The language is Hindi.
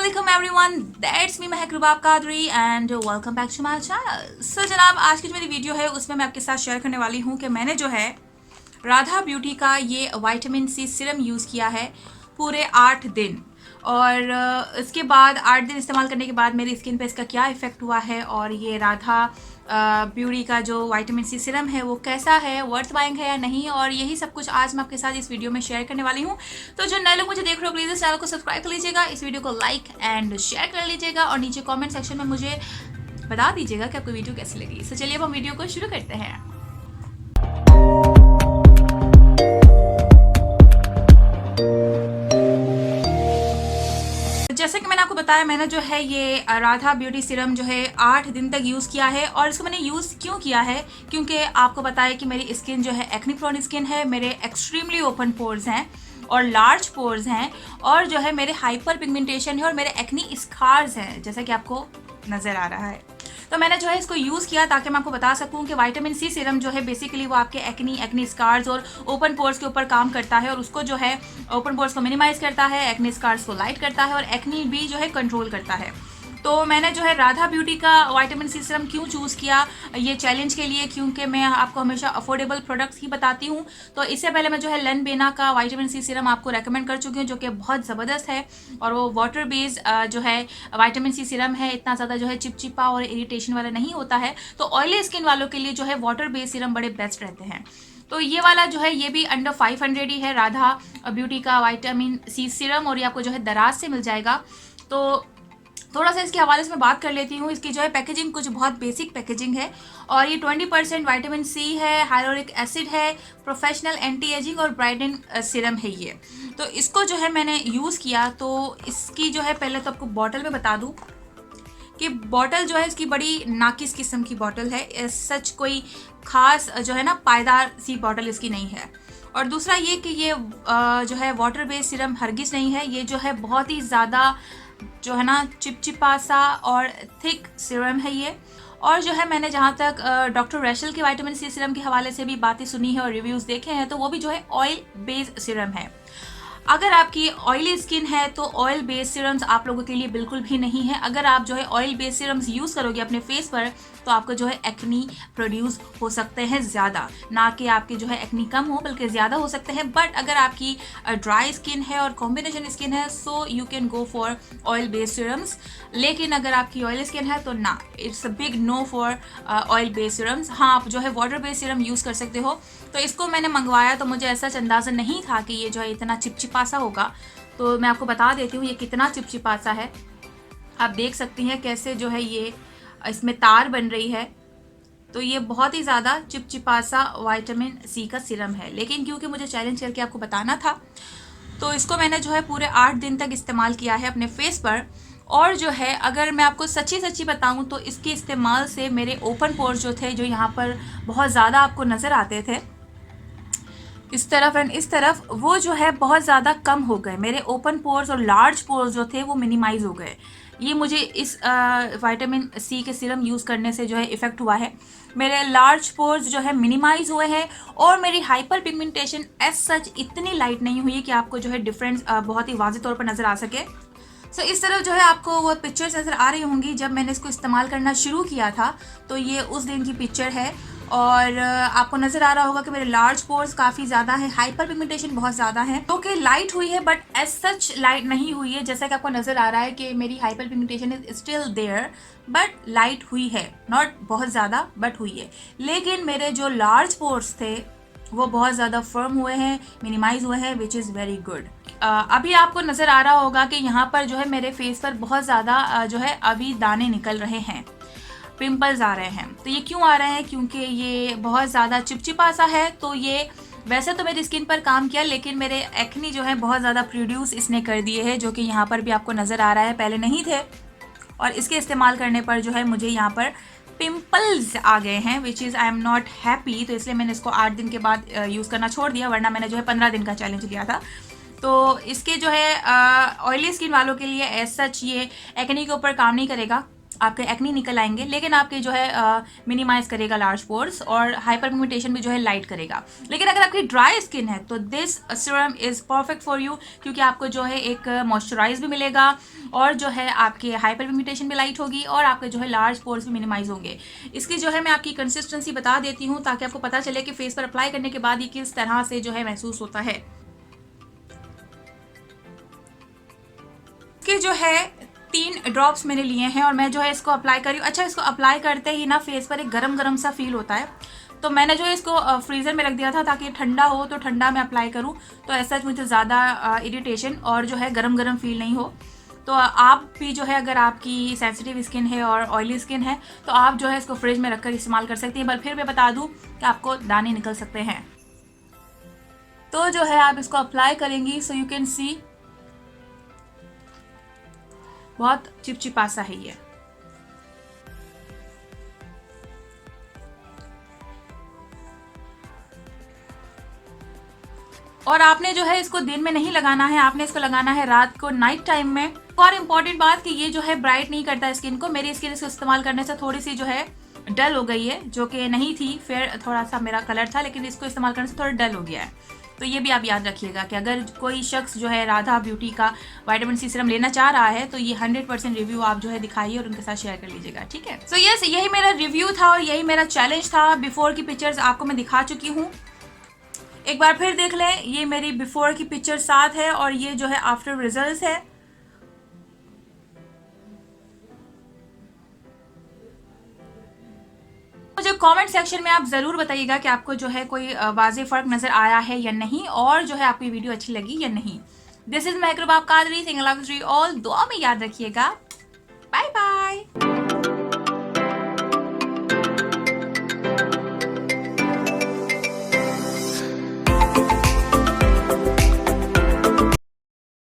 Assalamualaikum everyone, that's me Mahak Rubab Qadri and welcome back to my channel. So जनाब, आज की जो मेरी वीडियो है उसमें मैं आपके साथ शेयर करने वाली हूँ कि मैंने जो है राधा ब्यूटी का ये विटामिन सी सीरम यूज़ किया है पूरे 8 दिन और इसके बाद 8 दिन इस्तेमाल करने के बाद मेरी स्किन पे इसका क्या इफ़ेक्ट हुआ है और ये राधा ब्यूटी का जो विटामिन सी सीरम है वो कैसा है, वर्थ बाइंग है या नहीं, और यही सब कुछ आज मैं आपके साथ इस वीडियो में शेयर करने वाली हूँ। तो जो नए लोग मुझे देख रहे हो प्लीज़ इस चैनल को सब्सक्राइब कर लीजिएगा, इस वीडियो को लाइक एंड शेयर कर लीजिएगा और नीचे कमेंट सेक्शन में मुझे बता दीजिएगा कि आपको वीडियो कैसी लगी। तो चलिए अब हम वीडियो को शुरू करते हैं। जैसे कि मैंने आपको बताया, मैंने जो है ये राधा ब्यूटी सीरम जो है 8 दिन तक यूज़ किया है। और इसको मैंने यूज़ क्यों किया है, क्योंकि आपको पता है कि मेरी स्किन जो है एक्ने प्रोन स्किन है, मेरे एक्सट्रीमली ओपन पोर्स हैं और लार्ज पोर्स हैं और जो है मेरे हाइपर पिगमेंटेशन है और मेरे एक्ने स्कार्स हैं, जैसा कि आपको नज़र आ रहा है। तो मैंने जो है इसको यूज़ किया ताकि मैं आपको बता सकूं कि विटामिन सी सीरम जो है बेसिकली वो आपके एक्ने स्कार्स और ओपन पोर्स के ऊपर काम करता है और उसको जो है ओपन पोर्स को मिनिमाइज़ करता है, एक्ने स्कार्स को लाइट करता है और एक्ने भी जो है कंट्रोल करता है। तो मैंने जो है राधा ब्यूटी का विटामिन सी सीरम क्यों चूज़ किया ये चैलेंज के लिए, क्योंकि मैं आपको हमेशा अफोर्डेबल प्रोडक्ट्स ही बताती हूँ। तो इससे पहले मैं जो है लैनबेना का विटामिन सी सीरम आपको रेकमेंड कर चुकी हूँ जो कि बहुत ज़बरदस्त है और वो वाटर बेस्ड जो है विटामिन सी सीरम है, इतना ज़्यादा जो है चिपचिपा और इरिटेशन वाला नहीं होता है। तो ऑयली स्किन वालों के लिए जो है वाटर बेस्ड सीरम बड़े बेस्ट रहते हैं। तो ये वाला जो है ये भी अंडर 500 ही है, राधा ब्यूटी का विटामिन सी सीरम, और ये आपको जो है दराज से मिल जाएगा। तो थोड़ा सा इसके हवाले से मैं बात कर लेती हूँ। इसकी जो है पैकेजिंग कुछ बहुत बेसिक पैकेजिंग है और ये 20% विटामिन सी है, हाइलोरिक एसिड है, प्रोफेशनल एंटी एजिंग और ब्राइटनिंग सीरम है ये। तो इसको जो है मैंने यूज़ किया। तो इसकी जो है पहले तो आपको बॉटल में बता दूँ कि बॉटल जो है इसकी बड़ी नाकिस किस्म की बॉटल है, सच कोई ख़ास जो है ना पायदार सी बॉटल इसकी नहीं है। और दूसरा ये कि ये जो है वाटर बेस्ड सीरम हरगिज़ नहीं है, ये जो है बहुत ही ज़्यादा जो है ना चिपचिपा सा और थिक सीरम है ये। और जो है मैंने जहाँ तक डॉक्टर रैशल के विटामिन सी सीरम के हवाले से भी बातें सुनी है और रिव्यूज़ देखे हैं, तो वो भी जो है ऑयल बेस्ड सीरम है। अगर आपकी ऑयली स्किन है तो ऑयल बेस्ड सीरम्स आप लोगों के लिए बिल्कुल भी नहीं है। अगर आप जो है ऑयल बेस्ड सीरम्स यूज़ करोगे अपने फेस पर तो आपको जो है एक्नी प्रोड्यूस हो सकते हैं ज़्यादा, ना कि आपके जो है एक्नी कम हो बल्कि ज़्यादा हो सकते हैं। बट अगर आपकी ड्राई स्किन है और कॉम्बिनेशन स्किन है so you can go for oil based serums. लेकिन अगर आपकी ऑयली स्किन है तो ना, it's a big no for oil based serums. हाँ, आप जो है वाटर बेस्ड सीरम यूज़ कर सकते हो। तो इसको मैंने मंगवाया तो मुझे ऐसा अंदाज़ा नहीं था कि ये जो है इतना चिपचिपा सा होगा। तो मैं आपको बता देती हूँ ये कितना चिपचिपा सा है। आप देख सकती हैं कैसे जो है ये इसमें तार बन रही है। तो ये बहुत ही ज़्यादा चिपचिपा सा विटामिन सी का सीरम है। लेकिन क्योंकि मुझे चैलेंज करके आपको बताना था तो इसको मैंने जो है पूरे 8 दिन तक इस्तेमाल किया है अपने फेस पर। और जो है अगर मैं आपको सच्ची बताऊं तो इसके इस्तेमाल से मेरे ओपन पोर्स जो थे, जो यहाँ पर बहुत ज़्यादा आपको नज़र आते थे इस तरफ एंड इस तरफ, वो जो है बहुत ज़्यादा कम हो गए। मेरे ओपन पोर्स और लार्ज पोर्स जो थे वो मिनिमाइज़ हो गए। ये मुझे इस विटामिन सी के सीरम यूज़ करने से जो है इफ़ेक्ट हुआ है। मेरे लार्ज पोर्स जो है मिनिमाइज हुए हैं और मेरी हाइपर पिगमेंटेशन एज सच इतनी लाइट नहीं हुई है कि आपको जो है डिफरेंस बहुत ही वाज़ेह तौर पर नज़र आ सके। सो इस तरफ जो है आपको वो पिक्चर्स नज़र आ रही होंगी जब मैंने इसको इस्तेमाल करना शुरू किया था। तो ये उस दिन की पिक्चर है और आपको नज़र आ रहा होगा कि मेरे लार्ज पोर्स काफ़ी ज़्यादा है, हाइपर पिगमेंटेशन बहुत ज़्यादा है। तो कि लाइट हुई है बट एज सच लाइट नहीं हुई है। जैसा कि आपको नज़र आ रहा है कि मेरी hyperpigmentation is still there but light हुई है, नॉट बहुत ज़्यादा बट हुई है। लेकिन मेरे जो लार्ज पोर्स थे वो बहुत ज़्यादा फर्म हुए हैं, मिनिमाइज हुए हैं, विच इज़ वेरी गुड। अभी आपको नज़र आ रहा होगा कि यहाँ पर जो है मेरे फेस पर बहुत ज़्यादा जो है अभी दाने निकल रहे हैं, पिंपल्स आ रहे हैं। तो ये क्यों आ रहे हैं, क्योंकि ये बहुत ज़्यादा चिपचिपा सा है। तो ये वैसे तो मेरी स्किन पर काम किया लेकिन मेरे एक्नी जो है बहुत ज़्यादा प्रोड्यूस इसने कर दिए हैं, जो कि यहाँ पर भी आपको नज़र आ रहा है, पहले नहीं थे। और इसके इस्तेमाल करने पर जो है मुझे यहाँ पर पिंपल्स आ गए हैं, which is I am not happy. तो इसलिए मैंने इसको 8 दिन के बाद यूज़ करना छोड़ दिया, वरना मैंने जो है 15 दिन का चैलेंज लिया था। तो इसके जो है ऑयली स्किन वालों के लिए एज सच ये एक्नी के ऊपर काम नहीं करेगा, आपके एक्नी निकल आएंगे, लेकिन आपके जो है मिनिमाइज करेगा लार्ज पोर्स और हाइपर पिगमेंटेशन भी जो है लाइट करेगा। लेकिन अगर आपकी ड्राई स्किन है तो this serum is perfect for you, क्योंकि आपको जो है एक मॉइस्चराइज भी मिलेगा और जो है आपके हाइपर पिगमेंटेशन भी लाइट होगी और आपके जो है लार्ज पोर्स भी मिनिमाइज होंगे। इसकी जो है मैं आपकी कंसिस्टेंसी बता देती हूँ ताकि आपको पता चले कि फेस पर अप्लाई करने के बाद ये किस तरह से जो है महसूस होता है। इसके जो है 3 ड्रॉप्स मैंने लिए हैं और मैं जो है इसको अप्लाई कर रही हूँ। अच्छा, इसको अप्लाई करते ही ना फेस पर एक गरम गरम सा फील होता है, तो मैंने जो है इसको फ्रीज़र में रख दिया था ताकि ठंडा हो तो ठंडा में अप्लाई करूँ, तो ऐसा मुझे ज़्यादा इरिटेशन और जो है गरम गरम फील नहीं हो। तो आप भी जो है अगर आपकी सेंसिटिव स्किन है और ऑयली स्किन है तो आप जो है इसको फ्रिज में रखकर इस्तेमाल कर सकती हैं। पर फिर मैं बता दूँ कि आपको दाने निकल सकते हैं। तो जो है आप इसको अप्लाई करेंगी सो यू कैन सी बहुत चिपचिपा सा है ये। और आपने जो है इसको दिन में नहीं लगाना है, आपने इसको लगाना है रात को, नाइट टाइम में। और इम्पॉर्टेंट बात कि ये जो है ब्राइट नहीं करता स्किन को। मेरी स्किन इसको इस्तेमाल करने से थोड़ी सी जो है डल हो गई है, जो कि नहीं थी, फिर थोड़ा सा मेरा कलर था, लेकिन इसको इस्तेमाल करने से थोड़ा डल हो गया है। तो ये भी आप याद रखिएगा कि अगर कोई शख्स जो है राधा ब्यूटी का विटामिन सी सीरम लेना चाह रहा है तो ये 100% रिव्यू आप जो है दिखाइए और उनके साथ शेयर कर लीजिएगा, ठीक है। सो यस, यही मेरा रिव्यू था और यही मेरा चैलेंज था। बिफोर की पिक्चर्स आपको मैं दिखा चुकी हूँ, एक बार फिर देख लें। ये मेरी बिफोर की पिक्चर साथ है और ये जो है आफ्टर रिजल्ट्स है। मुझे कमेंट सेक्शन में आप ज़रूर बताइएगा कि आपको जो है कोई वाज़ेह फ़र्क नज़र आया है या नहीं, और जो है आपको वीडियो अच्छी लगी या नहीं। दिस इज़ महकरूबा कादरी, सिंगल ऑल, दुआ में याद रखिएगा। Bye bye.